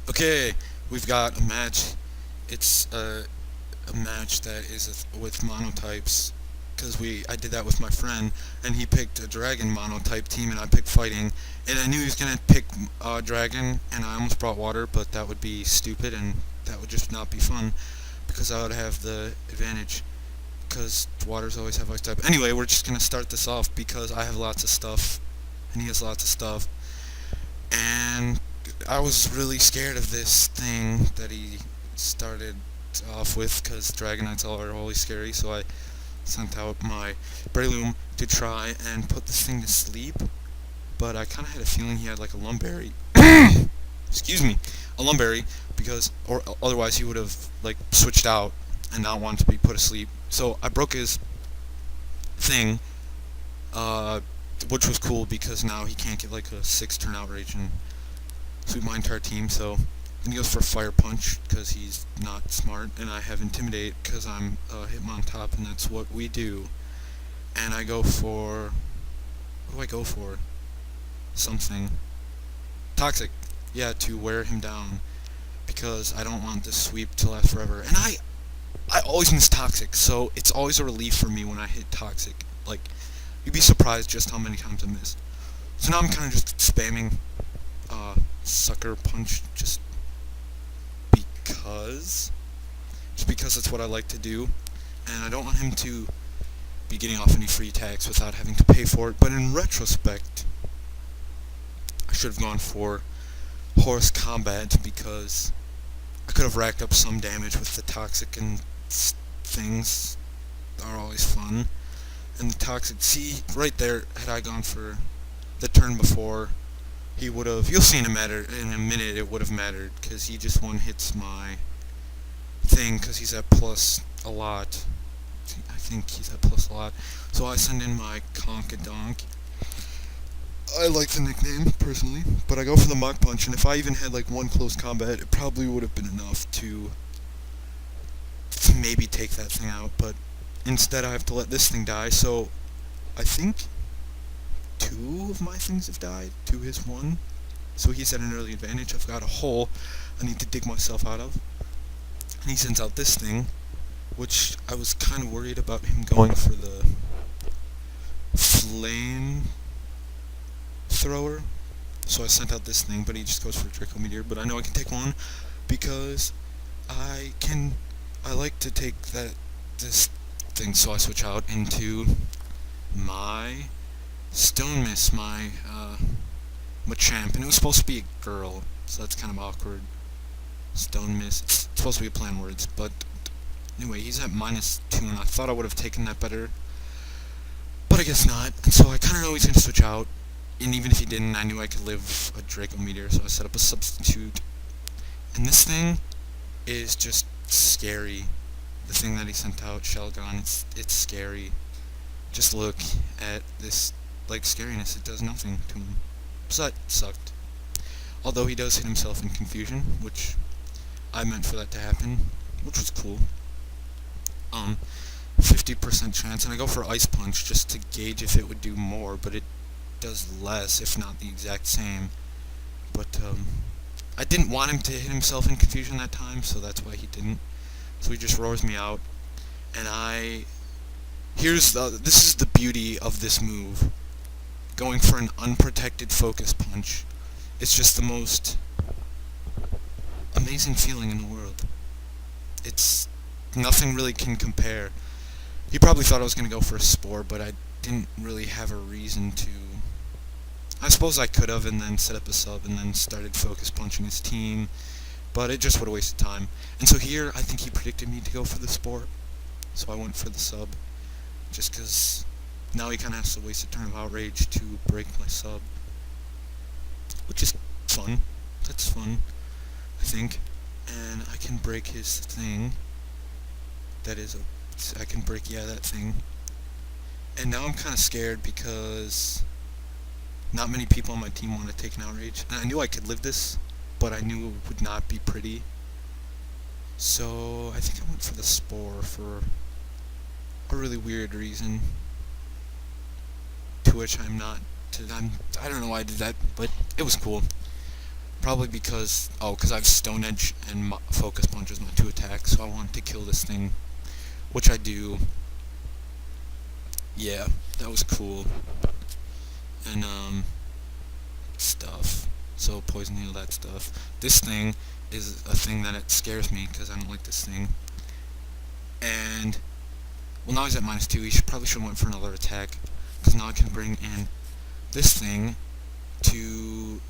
Okay, we've got a match. It's a match that is with monotypes, because I did that with my friend, and he picked a dragon monotype team, and I picked fighting, and I knew he was gonna pick dragon, and I almost brought water, but that would be stupid, and that would just not be fun, because I would have the advantage, because waters always have ice type. Anyway, we're just gonna start this off because I have lots of stuff, and he has lots of stuff, and I was really scared of this thing that he started off with because Dragonites are always scary. So I sent out my Breloom to try and put this thing to sleep. But I kind of had a feeling he had like a Lumberry. Excuse me, a Lumberry, because or otherwise he would have like switched out and not wanted to be put asleep. So I broke his thing, uh, which was cool because now he can't get like a 6-turn outrage and sweep my entire team. So then he goes for Fire Punch because he's not smart, and I have Intimidate because I'm Hitmontop, and that's what we do. And I go for, what do I go for? Something Toxic, yeah, to wear him down because I don't want this sweep to last forever. And I always miss Toxic, so it's always a relief for me when I hit Toxic. Like, you'd be surprised just how many times I miss. So now I'm kind of just spamming Sucker Punch because just because that's what I like to do, and I don't want him to be getting off any free attacks without having to pay for it. But in retrospect, I should have gone for Horse Combat because I could have racked up some damage with the Toxic, and things are always fun. And the Toxic, see, right there, had I gone for the turn before, he would have, you'll see in a minute it would have mattered, because he just one hits my thing, because he's at plus a lot. I think he's at plus a lot. So I send in my Conkadonk. I like the nickname, personally, but I go for the Mach Punch, and if I even had like one close combat, it probably would have been enough to maybe take that thing out, but instead I have to let this thing die, so I think 2 of my things have died to his 1. So he's at an early advantage. I've got a hole I need to dig myself out of. And he sends out this thing, which I was kind of worried about him going for the flame thrower. So I sent out this thing, but he just goes for a Draco Meteor. But I know I can take 1 because I like to take this thing, so I switch out into my Stone Miss, my Machamp, and it was supposed to be a girl, so that's kind of awkward. Stone Miss, it's supposed to be a play on words, but anyway, he's at -2, and I thought I would have taken that better, but I guess not, and so I kind of know he's going to switch out, and even if he didn't, I knew I could live a Draco Meteor, so I set up a substitute, and this thing is just scary. The thing that he sent out, Shelgon, it's scary. Just look at this, like, scariness. It does nothing to him. So that sucked. Although he does hit himself in confusion, which I meant for that to happen, which was cool. 50% chance, and I go for Ice Punch just to gauge if it would do more, but it does less, if not the exact same. But I didn't want him to hit himself in confusion that time, so that's why he didn't. So he just roars me out, and this is the beauty of this move. Going for an unprotected focus punch. It's just the most amazing feeling in the world. It's nothing really can compare. He probably thought I was going to go for a Spore, but I didn't really have a reason to. I suppose I could have and then set up a sub and then started focus punching his team, but it just would have wasted time. And so here, I think he predicted me to go for the Spore, so I went for the sub, just because now he kind of has to waste a turn of outrage to break my sub, which is fun. That's fun, I think. And I can break his thing. I can break, that thing. And now I'm kind of scared because not many people on my team want to take an outrage. And I knew I could live this, but I knew it would not be pretty. So I think I went for the Spore for a really weird reason, to which I don't know why I did that, but it was cool. Probably because I have Stone Edge and Focus Punch as my 2 attacks, so I wanted to kill this thing, which I do. Yeah, that was cool. And, stuff. So, Poison Needle, that stuff. This thing is a thing that it scares me, because I don't like this thing. And, well, now he's at -2, he probably should have went for another attack, because now I can bring in this thing to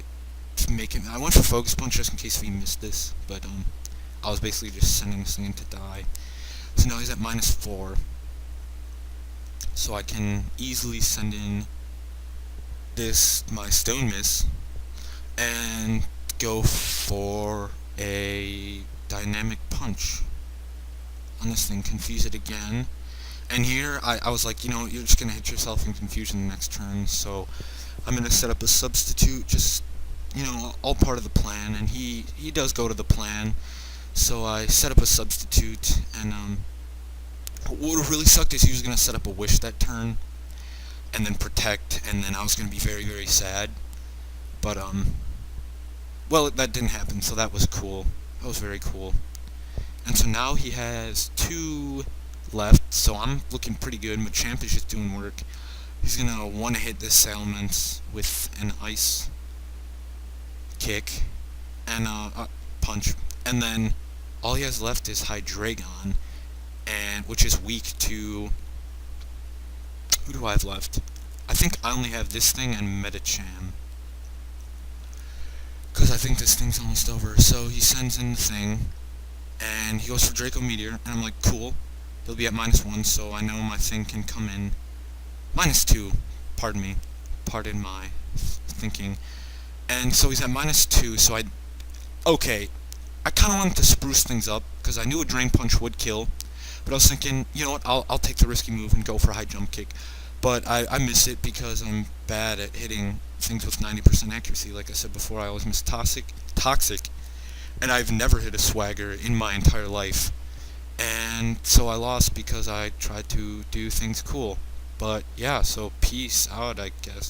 make him. I went for Focus Punch just in case he missed this, but I was basically just sending this thing to die. So now he's at -4, so I can easily send in my Stone Miss and go for a Dynamic Punch on this thing, confuse it again. And here I was like, you're just gonna hit yourself in confusion the next turn, so I'm gonna set up a substitute, just all part of the plan. And he does go to the plan, so I set up a substitute. And what really sucked is he was gonna set up a Wish that turn, and then Protect, and then I was gonna be very, very sad. But well, that didn't happen, so that was cool. That was very cool. And so now he has 2 left, so I'm looking pretty good. Machamp is just doing work. He's gonna want to hit this Salamence with an Ice Kick and Punch, and then all he has left is Hydreigon, and which is weak to. Who do I have left? I think I only have this thing and Medicham, because I think this thing's almost over. So he sends in the thing, and he goes for Draco Meteor, and I'm like, cool. He'll be at -1, so I know my thing can come in. -2, pardon me. Pardon my thinking. And so he's at -2, so okay. I kind of wanted to spruce things up, because I knew a Drain Punch would kill. But I was thinking, you know what, I'll take the risky move and go for a high jump kick. But I miss it because I'm bad at hitting things with 90% accuracy. Like I said before, I always miss Toxic. And I've never hit a Swagger in my entire life. And so I lost because I tried to do things cool. But yeah, so peace out, I guess.